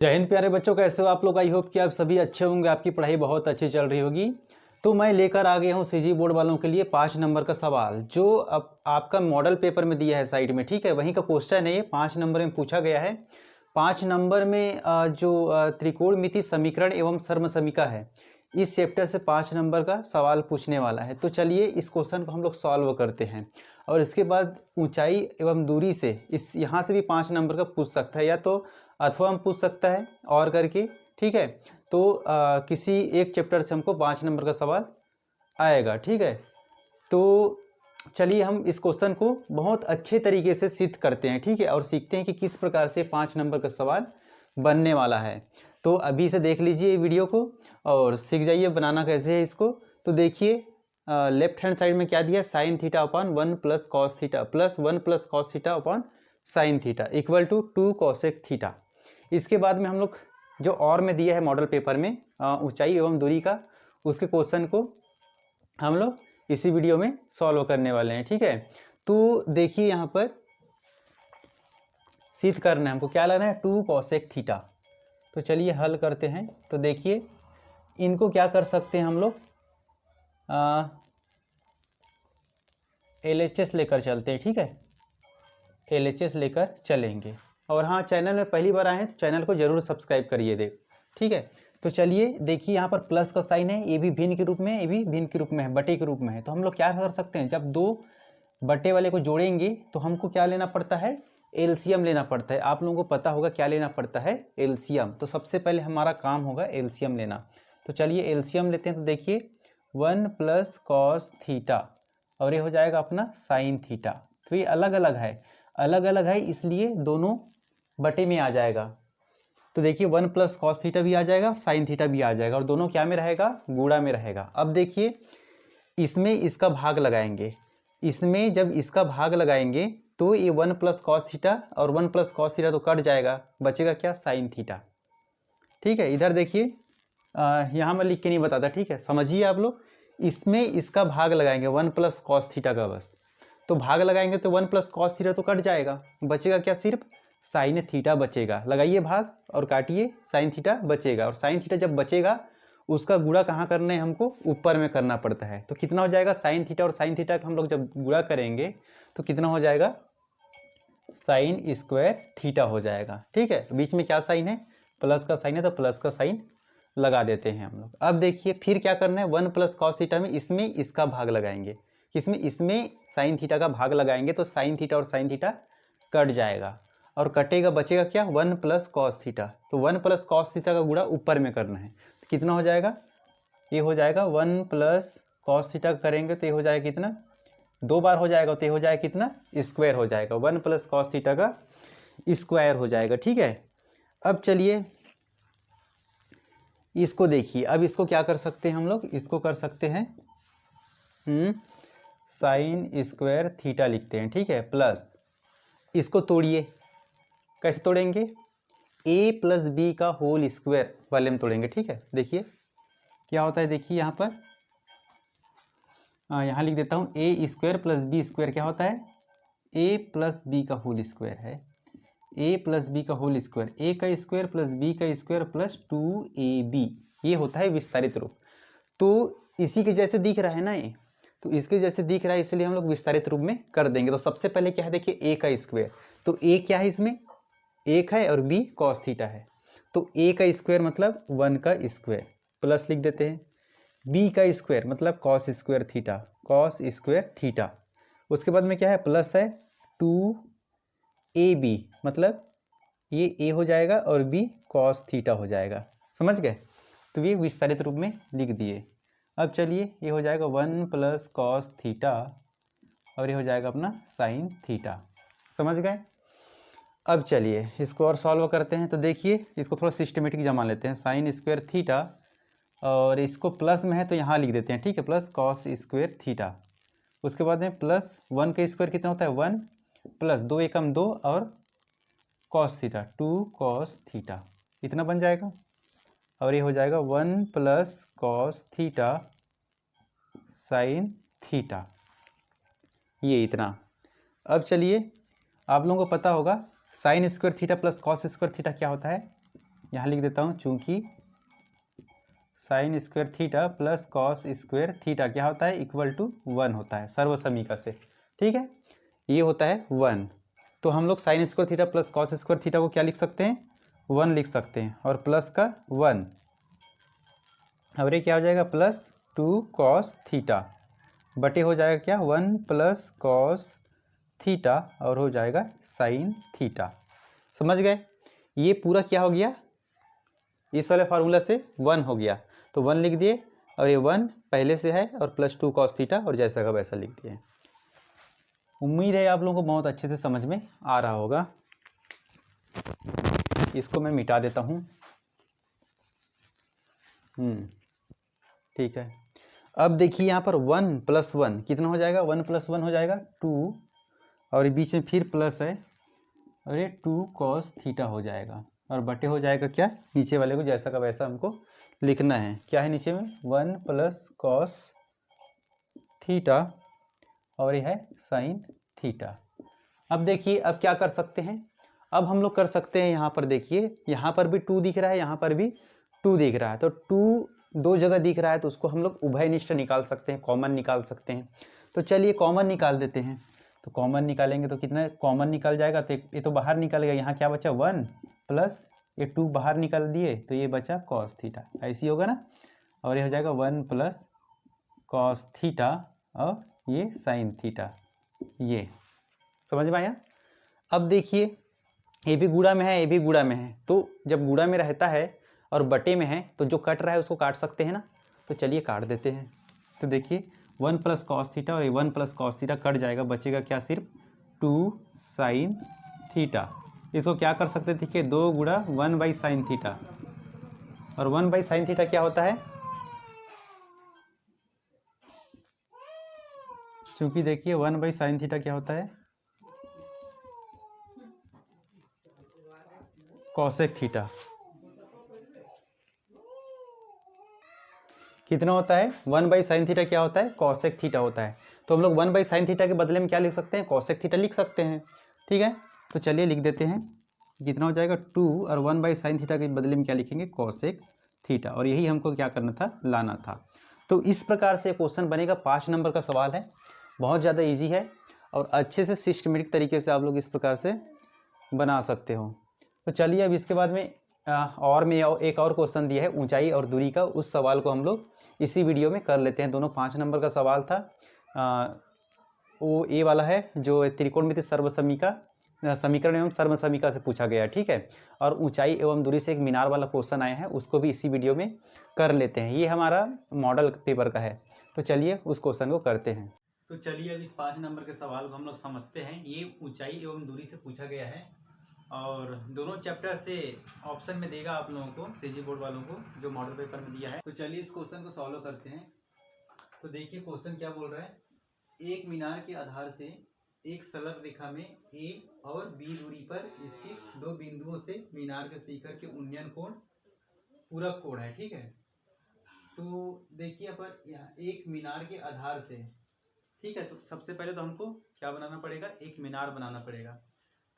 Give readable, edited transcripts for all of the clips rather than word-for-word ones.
जय हिंद प्यारे बच्चों, कैसे हो आप लोग। आई होप कि आप सभी अच्छे होंगे, आपकी पढ़ाई बहुत अच्छी चल रही होगी। तो मैं लेकर आ गया हूँ सीजी बोर्ड वालों के लिए 5 नंबर का सवाल जो अब आपका मॉडल पेपर में दिया है साइड में। ठीक है, वहीं का क्वेश्चन है ये, 5 नंबर में पूछा गया है। 5 नंबर में जो त्रिकोणमिति समीकरण एवं सर्वसमीका है, इस चैप्टर से 5 नंबर का सवाल पूछने वाला है। तो चलिए इस क्वेश्चन को हम लोग सॉल्व करते हैं और इसके बाद ऊंचाई एवं दूरी से इस यहाँ से भी 5 नंबर का पूछ सकता है, या तो अथवा हम पूछ सकता है और करके। ठीक है, तो किसी एक चैप्टर से हमको 5 नंबर का सवाल आएगा। ठीक है, तो चलिए हम इस क्वेश्चन को बहुत अच्छे तरीके से सिद्ध करते हैं। ठीक है, और सीखते हैं कि किस प्रकार से 5 नंबर का सवाल बनने वाला है। तो अभी से देख लीजिए वीडियो को और सीख जाइए बनाना कैसे है इसको। तो देखिए लेफ्ट हैंड साइड में क्या दिया, sine theta upon 1 plus cos theta plus 1 plus cos theta upon sine theta equal to 2 cosec theta. इसके बाद में हम लोग जो और में दिया है मॉडल पेपर में ऊंचाई एवं दूरी का, उसके क्वेश्चन को हम लोग इसी वीडियो में सॉल्व करने वाले हैं। ठीक है, तो देखिए यहाँ पर सिद्ध करना है हमको, क्या लाना है, 2 कॉसेक थीटा। तो चलिए हल करते हैं। तो देखिए इनको क्या कर सकते हैं हम लोग, LHS लेकर चलते हैं। ठीक है, LHS लेकर चलेंगे। और हाँ, चैनल में पहली बार आए हैं तो चैनल को जरूर सब्सक्राइब करिए दे। ठीक है, तो चलिए देखिए यहाँ पर प्लस का साइन है, ये भी भिन्न के रूप में, ये भी भिन्न के रूप में है, बटे के रूप में है। तो हम लोग क्या कर सकते हैं, जब दो बटे वाले को जोड़ेंगे तो हमको क्या लेना पड़ता है, एलसीएम लेना पड़ता है। आप लोगों को पता होगा क्या लेना पड़ता है, एलसीएम। तो सबसे पहले हमारा काम होगा एलसीएम लेना। तो चलिए एलसीएम लेते हैं। तो देखिए 1 प्लस कॉस थीटा और ये हो जाएगा अपना साइन थीटा। तो ये अलग अलग है, इसलिए दोनों बटे में आ जाएगा। तो देखिए 1 प्लस कॉस थीटा भी आ जाएगा, साइन थीटा भी आ जाएगा, और दोनों क्या में रहेगा, गुणा में रहेगा। अब देखिए इसमें इसका भाग लगाएंगे, इसमें जब इसका भाग लगाएंगे तो ये 1 प्लस कॉस थीटा और 1 प्लस कॉस थीटा तो कट जाएगा, बचेगा क्या, साइन थीटा। ठीक है, इधर देखिए यहाँ मैं लिख के नहीं बताता, ठीक है, समझिए आप लोग। इसमें इसका भाग लगाएंगे 1 प्लस कॉस थीटा का, बस तो भाग लगाएंगे तो 1 प्लस कॉस थीटा तो कट जाएगा, बचेगा क्या, सिर्फ साइन थीटा बचेगा। लगाइए भाग और काटिए, साइन थीटा बचेगा। और साइन थीटा जब बचेगा उसका गुणा कहाँ करना है, हमको ऊपर में करना पड़ता है। तो कितना हो जाएगा, साइन थीटा और साइन थीटा का हम लोग जब गुणा करेंगे तो कितना हो जाएगा, साइन स्क्वायर थीटा हो जाएगा। ठीक है, बीच में क्या साइन है, प्लस का साइन है, तो प्लस का साइन लगा देते हैं हम लोग। अब देखिए फिर क्या करना है, 1 प्लस कॉस थीटा में इसमें इसका भाग लगाएंगे, किसमें, इसमें साइन थीटा का भाग लगाएंगे तो साइन थीटा और साइन थीटा कट जाएगा और कटेगा, बचेगा क्या, 1 प्लस कॉस थीटा। तो 1 प्लस कॉस थीटा का गुणा ऊपर में करना है। तो कितना हो जाएगा, ये हो जाएगा 1 प्लस कॉस थीटा करेंगे तो ये हो जाएगा कितना, 2 बार हो जाएगा तो ये हो जाएगा कितना, स्क्वायर हो जाएगा, 1 प्लस कॉस थीटा का स्क्वायर हो जाएगा। ठीक है, अब चलिए इसको देखिए। अब इसको क्या कर सकते हैं हम लोग, इसको कर सकते हैं साइन स्क्वायर थीटा लिखते हैं। ठीक है, प्लस इसको तोड़िए, कैसे तोड़ेंगे, a प्लस बी का होल स्क्वायर वाले में तोड़ेंगे। ठीक है, देखिए क्या होता है, देखिए यहाँ पर यहाँ लिख देता हूँ, ए स्क्वायर प्लस बी स्क्वायर क्या होता है, a प्लस बी का होल स्क्वायर है, a प्लस बी का होल स्क्वायर, a का स्क्वायर प्लस b का स्क्वायर प्लस 2ab, ये होता है विस्तारित रूप। तो इसी के जैसे दिख रहा है ना ये, तो इसके जैसे दिख रहा है, इसलिए हम लोग विस्तारित रूप में कर देंगे। तो सबसे पहले क्या है, देखिए a का स्क्वायर, तो a क्या है, इसमें 1 है और b कॉस थीटा है, तो a का स्क्वायर मतलब 1 का स्क्वायर, प्लस लिख देते हैं, b का स्क्वायर मतलब cos square theta, cos square theta. उसके बाद में क्या है, प्लस है 2ab, मतलब ये a हो जाएगा और b कॉस थीटा हो जाएगा, समझ गए। तो ये विस्तारित रूप में लिख दिए। अब चलिए ये हो जाएगा 1 प्लस कॉस थीटा और ये हो जाएगा अपना साइन थीटा, समझ गए। अब चलिए इसको और सॉल्व करते हैं। तो देखिए इसको थोड़ा सिस्टमेटिक जमा लेते हैं, साइन स्क्वायर थीटा और इसको प्लस में है तो यहाँ लिख देते हैं। ठीक है, प्लस कॉस स्क्वायर थीटा। उसके बाद में प्लस 1 का स्क्वायर कितना होता है, 1 प्लस 2 एकम 2 और कॉस थीटा 2 कॉस थीटा, इतना बन जाएगा। और ये हो जाएगा 1 plus cos theta sine theta, ये इतना। अब चलिए आप लोगों को पता होगा sine square theta plus cos square theta क्या होता है, यहाँ लिख देता हूँ, चूंकि sine square theta plus cos square theta क्या होता है, इक्वल टू 1 होता है सर्वसमीका से। ठीक है, ये होता है 1। तो हम लोग sine square theta plus cos square theta को क्या लिख सकते हैं, 1 लिख सकते हैं, और प्लस का 1, और ये क्या हो जाएगा, प्लस 2 कॉस थीटा बटे हो जाएगा क्या, 1 प्लस कॉस थीटा, और हो जाएगा साइन थीटा। समझ गए, ये पूरा क्या हो गया, इस वाले फार्मूला से 1 हो गया, तो 1 लिख दिए, और ये 1 पहले से है, और प्लस 2 कॉस थीटा, और जैसा का वैसा लिख दिए। उम्मीद है आप लोगों को बहुत अच्छे से समझ में आ रहा होगा। इसको मैं मिटा देता हूँ। ठीक है, अब देखिए यहाँ पर 1 प्लस 1 कितना हो जाएगा, 1 प्लस 1 हो जाएगा 2, और बीच में फिर प्लस है, और ये 2 कॉस थीटा हो जाएगा, और बटे हो जाएगा क्या, नीचे वाले को जैसा का वैसा हमको लिखना है। क्या है नीचे में, 1 प्लस कॉस थीटा, और ये है साइन थीटा। अब देखिए, अब क्या कर सकते हैं, अब हम लोग कर सकते हैं, यहाँ पर देखिए, यहाँ पर भी 2 दिख रहा है, यहाँ पर भी 2 दिख रहा है, तो 2 दो जगह दिख रहा है, तो उसको हम लोग उभयनिष्ठ निकाल सकते हैं, कॉमन निकाल सकते हैं। तो चलिए कॉमन निकाल देते हैं। तो कॉमन निकालेंगे तो कितना कॉमन निकल जाएगा, तो ये तो बाहर निकल गया, यहाँ क्या बचा, 1 प्लस ये 2 बाहर निकाल दिए, तो ये बचा कॉस थीटा, ऐसी होगा ना, और ये हो जाएगा 1 प्लस कॉस थीटा, और ये साइन थीटा। ये समझ में आया। अब देखिए, ये भी गुणा में है, ये भी गुणा में है, तो जब गुणा में रहता है और बटे में है, तो जो कट रहा है उसको काट सकते हैं ना, तो चलिए काट देते हैं। तो देखिए 1 प्लस कॉस थीटा और 1 प्लस कॉस थीटा कट जाएगा, बचेगा क्या, सिर्फ 2 साइन थीटा। इसको क्या कर सकते थे कि 2 गुणा 1 बाई साइन थीटा, और 1 बाई साइन थीटा क्या होता है, क्योंकि देखिए 1 बाई साइन थीटा क्या होता है, कॉसेक थीटा। कितना होता है, 1 बाई साइन थीटा क्या होता है, कॉसेक थीटा होता है। तो हम लोग 1 बाई साइन थीटा के बदले में क्या लिख सकते हैं, कॉसेक थीटा लिख सकते हैं। ठीक है, तो चलिए लिख देते हैं, कितना हो जाएगा 2, और 1 बाई साइन थीटा के बदले में क्या लिखेंगे, कॉसेक थीटा, और यही हमको क्या करना था, लाना था। तो इस प्रकार से क्वेश्चन बनेगा, 5 नंबर का सवाल है, बहुत ज़्यादा ईजी है, और अच्छे से सिस्टमेटिक तरीके से आप लोग इस प्रकार से बना सकते हो। तो चलिए अब इसके बाद में और मैं एक और क्वेश्चन दिया है ऊंचाई और दूरी का, उस सवाल को हम लोग इसी वीडियो में कर लेते हैं। दोनों 5 नंबर का सवाल था। वो ए वाला है जो त्रिकोणमिति सर्वसमीका समीकरण एवं सर्वसमीका से पूछा गया है। ठीक है, और ऊंचाई एवं दूरी से एक मीनार वाला क्वेश्चन आया है, उसको भी इसी वीडियो में कर लेते हैं। ये हमारा मॉडल पेपर का है, तो चलिए उस क्वेश्चन को करते हैं। तो चलिए अब इस 5 नंबर के सवाल को हम लोग समझते हैं। ये ऊंचाई एवं दूरी से पूछा गया है, और दोनों चैप्टर से ऑप्शन में देगा आप लोगों को, सीजी बोर्ड वालों को, जो मॉडल पेपर में दिया है। तो चलिए इस क्वेश्चन को सॉल्व करते हैं। तो देखिए क्वेश्चन क्या बोल रहा है, एक मीनार के आधार से एक सरल रेखा में ए और बी दूरी पर स्थित 2 बिंदुओं से मीनार के शिखर के उन्नयन कोण पूरक कोण है। ठीक है, तो देखिए अपन यहाँ एक मीनार के आधार से, ठीक है, तो सबसे पहले तो हमको क्या बनाना पड़ेगा, एक मीनार बनाना पड़ेगा।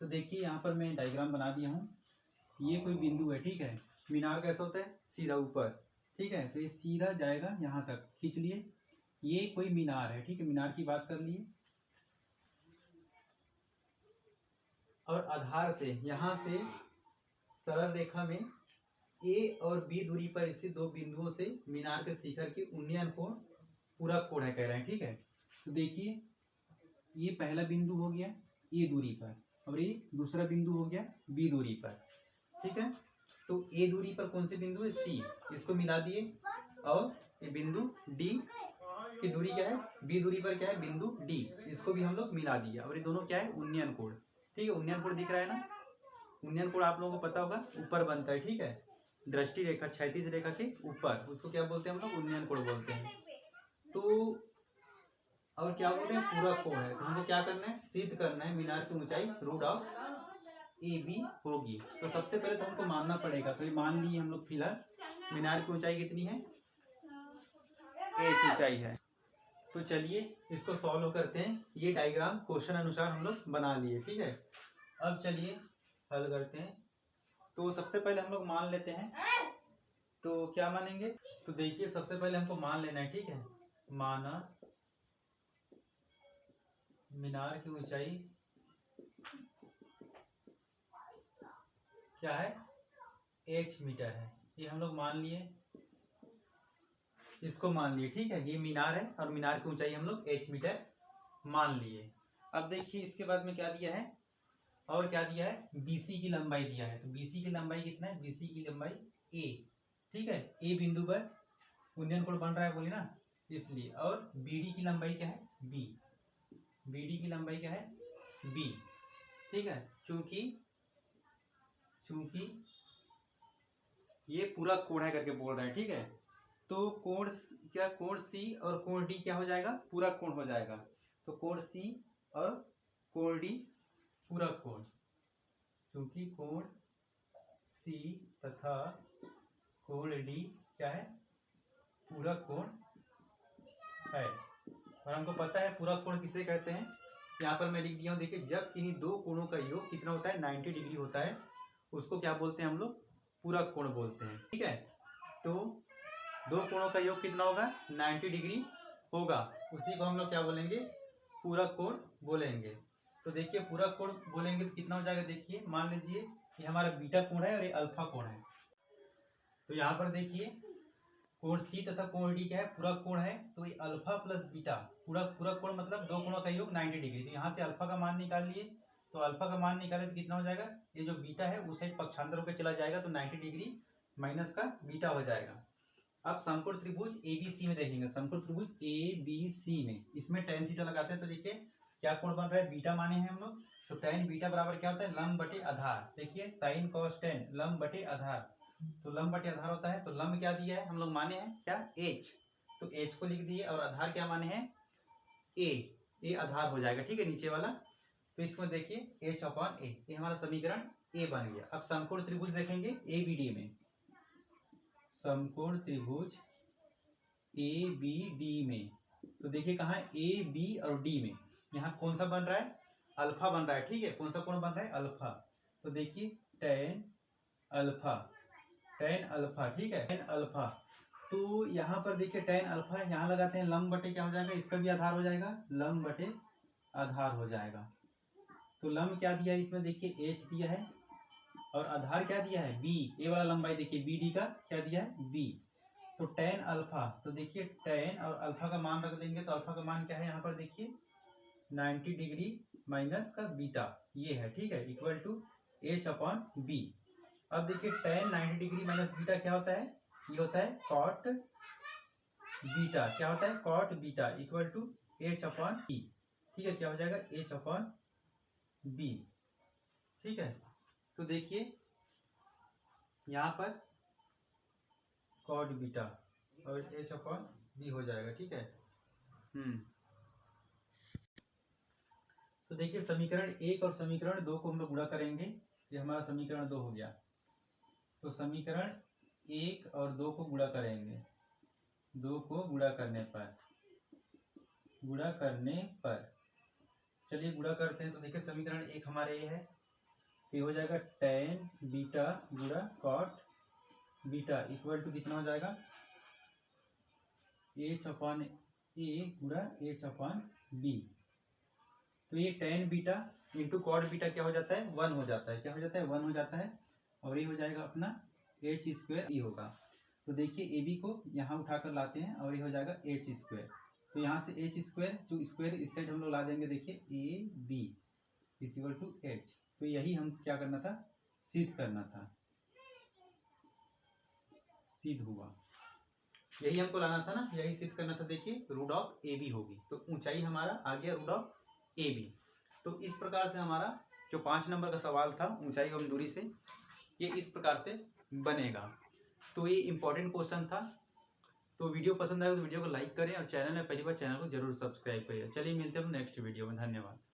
तो देखिए यहाँ पर मैं डायग्राम बना दिया हूँ, ये कोई बिंदु है। ठीक है, मीनार कैसा होता है, सीधा ऊपर। ठीक है, तो ये सीधा जाएगा यहाँ तक, खींच लिए, ये कोई मीनार है। ठीक है, मीनार की बात कर लिए, और आधार से यहाँ से सरल रेखा में ए और बी दूरी पर स्थित 2 बिंदुओं से मीनार के शिखर के उन्नयन कोण पूरक कोण है कह रहे हैं। ठीक है, तो देखिए ये पहला बिंदु हो गया ए दूरी पर, और ये दूसरा बिंदु हो गया बी दूरी पर। ठीक है, तो ए दूरी पर कौन से बिंदु है, सी, इसको मिला दिए, और ये बिंदु डी की दूरी क्या है, बी दूरी पर क्या है, बिंदु डी, इसको भी हम लोग मिला दिया, और ये दोनों क्या है, उन्नयन कोण। ठीक है, उन्नयन कोण दिख रहा है ना, उन्नयन कोण आप लोगों को पता होगा ऊपर बनता है। ठीक है, दृष्टि रेखा क्षैतिज रेखा के ऊपर, उसको क्या बोलते हैं हम लोग, उन्नयन कोण बोलते हैं। तो और क्या बोलते हैं, पूरक कोण है। तो हमको क्या करना है, सिद्ध करना है मीनार की ऊंचाई रूट ऑफ ए बी होगी। तो सबसे पहले तो हमको मानना पड़ेगा, तो ये मान लिए हम लोग फिलहाल, मीनार की ऊंचाई कितनी है, h ऊंचाई है। तो चलिए इसको सॉल्व करते हैं। ये डायग्राम क्वेश्चन अनुसार हम लोग बना लिए। ठीक है, अब चलिए हल करते हैं। तो सबसे पहले हम लोग मान लेते हैं, तो क्या मानेंगे, तो देखिए सबसे पहले हमको मान लेना है, ठीक है। माना मीनार की ऊंचाई क्या है, h मीटर है, ये हम लोग मान लिए, इसको मान लिए, ठीक है। ये मीनार है और मीनार की ऊंचाई हम लोग h मीटर मान लिए। अब देखिए इसके बाद में क्या दिया है, और क्या दिया है, BC की लंबाई दिया है। तो BC की लंबाई कितना है, BC की लंबाई A, ठीक है। A बिंदु पर उन्नयन कोण बन रहा है, बोली ना, इसलिए। और BD की लंबाई क्या है, B, BD की लंबाई क्या है, B, ठीक है। चूंकि ये पूरा कोण है करके बोल रहे हैं, ठीक है। तो कोण क्या, कोण C और कोण D क्या हो जाएगा, पूरा कोण हो जाएगा। तो कोण C और कोण D पूरा कोण, क्योंकि कोण C तथा कोण D क्या है, पूरा कोण है। और हमको पता है पूरा कोण किसे कहते हैं, यहाँ पर मैं लिख दिया हूँ, देखिए जब इन्हीं दो कोणों का योग कितना होता है, 90 डिग्री होता है, उसको क्या बोलते हैं हम लोग, पूरा कोण बोलते हैं, ठीक है। तो दो कोणों का योग कितना होगा, 90 डिग्री होगा, उसी को हम लोग क्या बोलेंगे, पूरा कोण बोलेंगे। तो देखिए पूरा कोण बोलेंगे तो कितना हो जाएगा, देखिए मान लीजिए ये हमारा बीटा कोण है और ये अल्फा कोण है। तो यहाँ पर देखिए कोण C तथा कोण D क्या है, पूरा कोण है। तो ये अल्फा प्लस बीटा, पूरा कोण मतलब दो कोणों का योग 90 डिग्री। तो यहाँ से अल्फा का मान निकाल लिए, तो अल्फा का मान निकाले तो कितना हो जाएगा, ये जो बीटा है उस साइड पक्षांतर होकर चला जाएगा, तो 90 डिग्री माइनस का बीटा हो जाएगा। अब समकोण त्रिभुज ABC में देखेंगे, समकोण त्रिभुज ABC में, इसमें tan थीटा लगाते हैं। तो देखिए क्या कोण बन रहा है, बीटा माने हैं हम लोग। तो tan बीटा बराबर क्या होता है, लंब बटे आधार। देखिए साइन कॉस tan लंब बटे आधार, तो लंब बटे आधार होता है। तो लंब क्या दिया है, हम लोग माने हैं क्या, h, तो h को लिख दिए, और आधार क्या माने हैं, a आधार हो जाएगा, ठीक है, नीचे वाला। तो इसमें देखिए h/a, ये हमारा समीकरण a बन गया। अब समकोण त्रिभुज देखेंगे ABD में, समकोण त्रिभुज ABD में, तो देखिए कहाँ है, A, B और D में, यहाँ कौन सा बन रहा है, अल्फा बन रहा है, ठीक है। कौन सा कोण बन रहा है, अल्फा। तो देखिए tan अल्फा, ठीक है, tan अल्फा। तो यहाँ पर देखिए tan अल्फा है, यहाँ लगाते हैं लंब बटे क्या हो जाएगा, इसका भी आधार हो जाएगा, लंब बटे आधार हो जाएगा। तो लंब क्या दिया है इसमें, देखिए h दिया है, और आधार क्या दिया है, b, ये वाला लंबाई देखिए BD का क्या दिया है, b। तो tan अल्फा, तो देखिए tan और अल्फा का मान रख देंगे, तो अल्फा का मान क्या है, यहाँ पर देखिए 90 डिग्री माइनस का बीटा, ये है, ठीक है, इक्वल टू h/b। अब देखिए tan 90 डिग्री माइनस बीटा क्या होता है, ये होता है cot बीटा, क्या होता है, cot beta equal to h/b, ठीक है, क्या हो जाएगा, h/b, ठीक है। तो देखिए यहाँ पर cot बीटा और h/b हो जाएगा, ठीक है। तो देखिए समीकरण 1 और समीकरण 2 को हम लोग गुणा करेंगे, ये हमारा समीकरण 2 हो गया। तो समीकरण 1 और 2 को गुणा करेंगे, 2 को गुणा करने पर चलिए गुणा करते हैं। तो देखिए समीकरण 1 हमारे ये है, ये हो जाएगा tan बीटा गुणा cot बीटा इक्वल टू कितना हो जाएगा, h/a गुणा h/b। तो ये tan beta into cot beta क्या हो जाता है, 1 हो जाता है, क्या हो जाता है, 1 हो जाता है। और ये हो जाएगा अपना h² होगा। तो देखिए AB को यहाँ उठाकर लाते हैं और ये हो जाएगा h²। तो यहाँ से h², जो स्क्वायर इस साइड हम लोग ला देंगे, देखिए AB इक्वल टू h। तो यही हम क्या करना था, सिद्ध करना था, सिद्ध हुआ, यही हमको लाना था ना, यही सिद्ध करना था। देखिए रूट ऑफ AB होगी, तो ऊंचाई हमारा आ गया रूट ऑफ AB। तो इस प्रकार से हमारा जो 5 नंबर का सवाल था ऊंचाई एवं दूरी से, ये इस प्रकार से बनेगा। तो ये इंपॉर्टेंट क्वेश्चन था। तो वीडियो पसंद आए तो वीडियो को लाइक करें, और चैनल में पहली बार चैनल को जरूर सब्सक्राइब करिए। चलिए मिलते हैं नेक्स्ट वीडियो में, धन्यवाद।